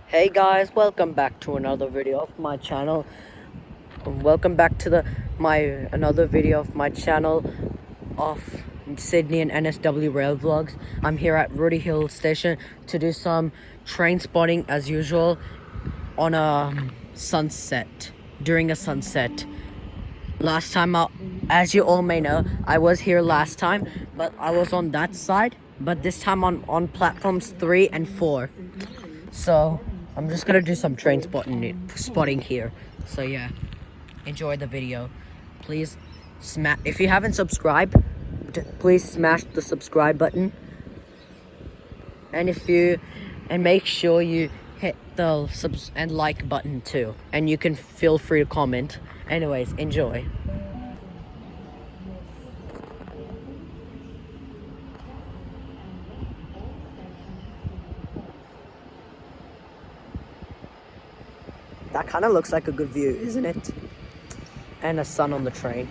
Hey guys, welcome back to another video of my channel. Welcome back to another video of my channel of Sydney and NSW rail vlogs. I'm here at Rooty Hill Station to do some train spotting as usual on a sunset, during a sunset. Last time out, as you all may know, I was here last time, but I was on that side, but this time on platforms 3 and 4. So I'm just gonna do some train spotting here. So yeah, enjoy the video. Please smash, if you haven't subscribed, please smash the subscribe button. And make sure you hit the subs and like button too. And you can feel free to comment. Anyways, enjoy. That kind of looks like a good view, isn't it? And a sun on the train.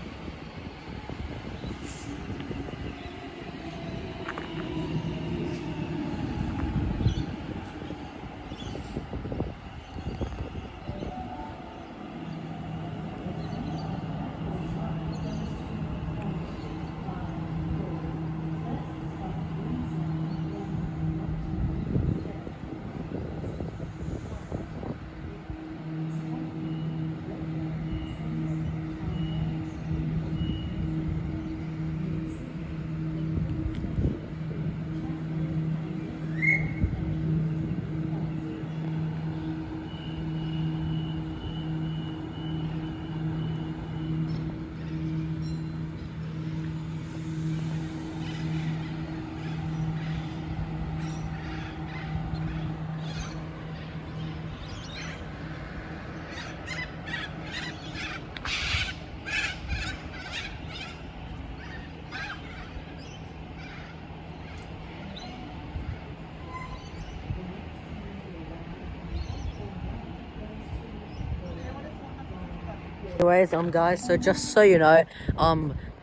Anyways, guys, so just so you know,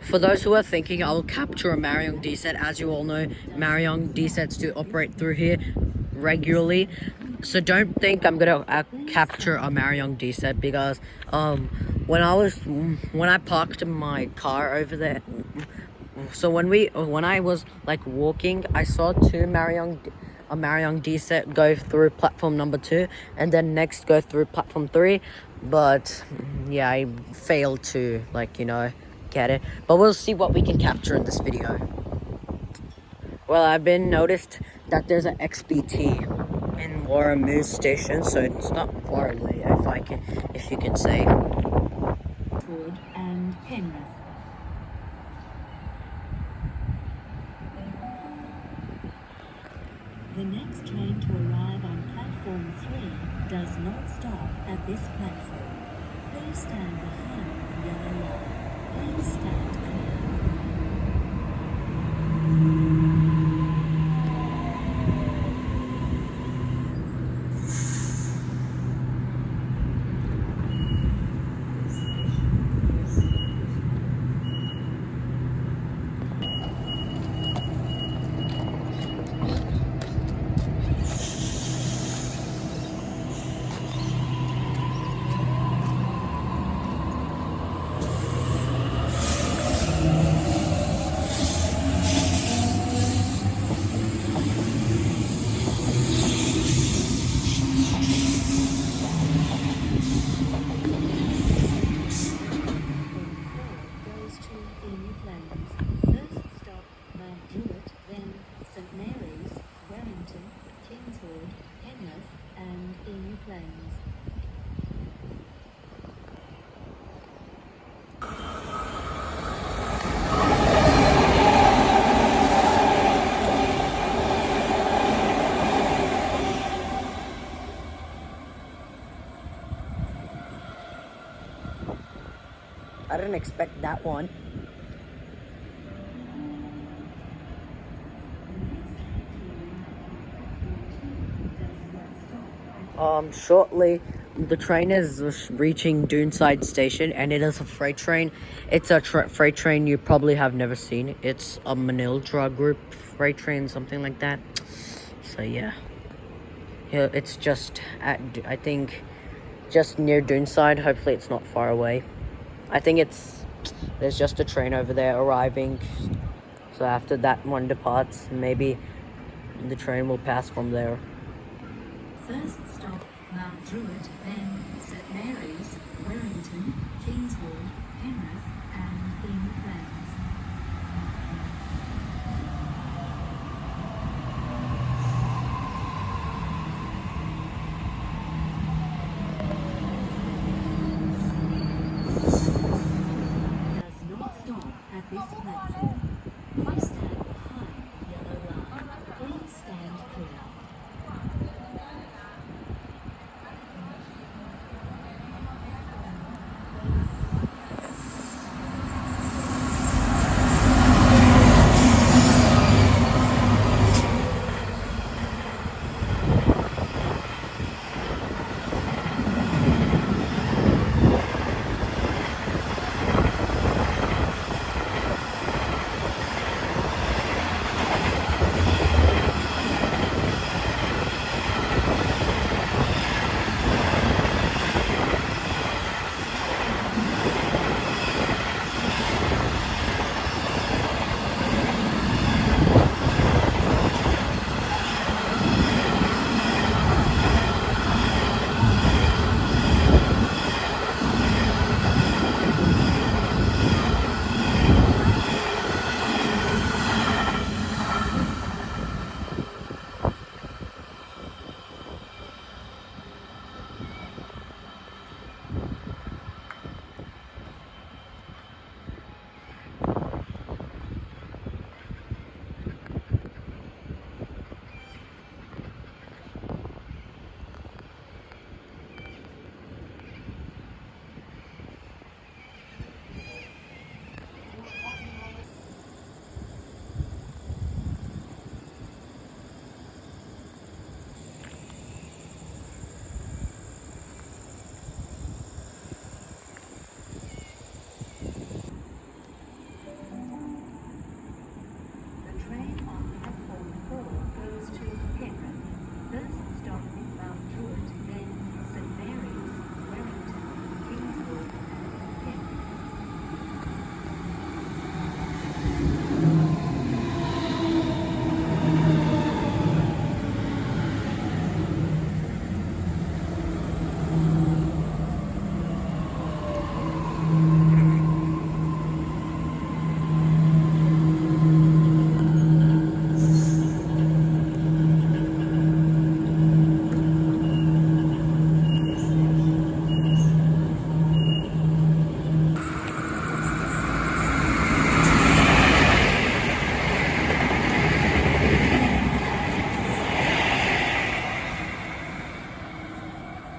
for those who are thinking I will capture a Marion D set, as you all know, Marion D sets do operate through here regularly. So don't think I'm gonna capture a Marion D set, because when I parked my car over there, so when I was like walking, I saw a Marion D set go through platform number 2 and then next go through platform 3, but yeah, I failed to get it, but we'll see what we can capture in this video. Well, I've been noticed that there's an XBT in Waratahs station, so it's not far away, if you can say. And Penrith. The next train to arrive on platform 3 does not stop at this platform. Please stand behind the yellow line. Please stand clear. I didn't expect that one. Shortly, the train is reaching Doonside Station, and it is a freight train. It's a freight train you probably have never seen. It's a Manildra group freight train, something like that. So yeah. here. It's just at, I think, just near Doonside. Hopefully it's not far away. I think there's just a train over there arriving. So after that one departs, maybe the train will pass from there. First stop, Mount Druitt, then St Mary's, Wellington, Kingswood, Penrith, and King Clans. Does not stop at this platform. Please stand behind the yellow line. Please stand clear.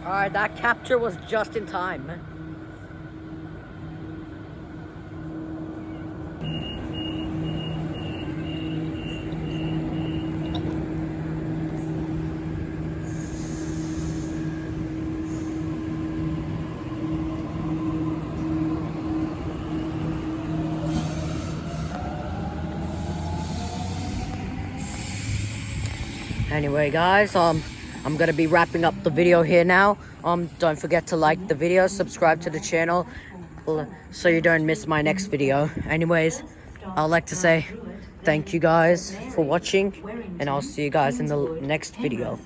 Alright, that capture was just in time. Anyway, guys, I'm gonna be wrapping up the video here now. Don't forget to like the video, subscribe to the channel, so you don't miss my next video. Anyways, I'd like to say thank you guys for watching, and I'll see you guys in the next video.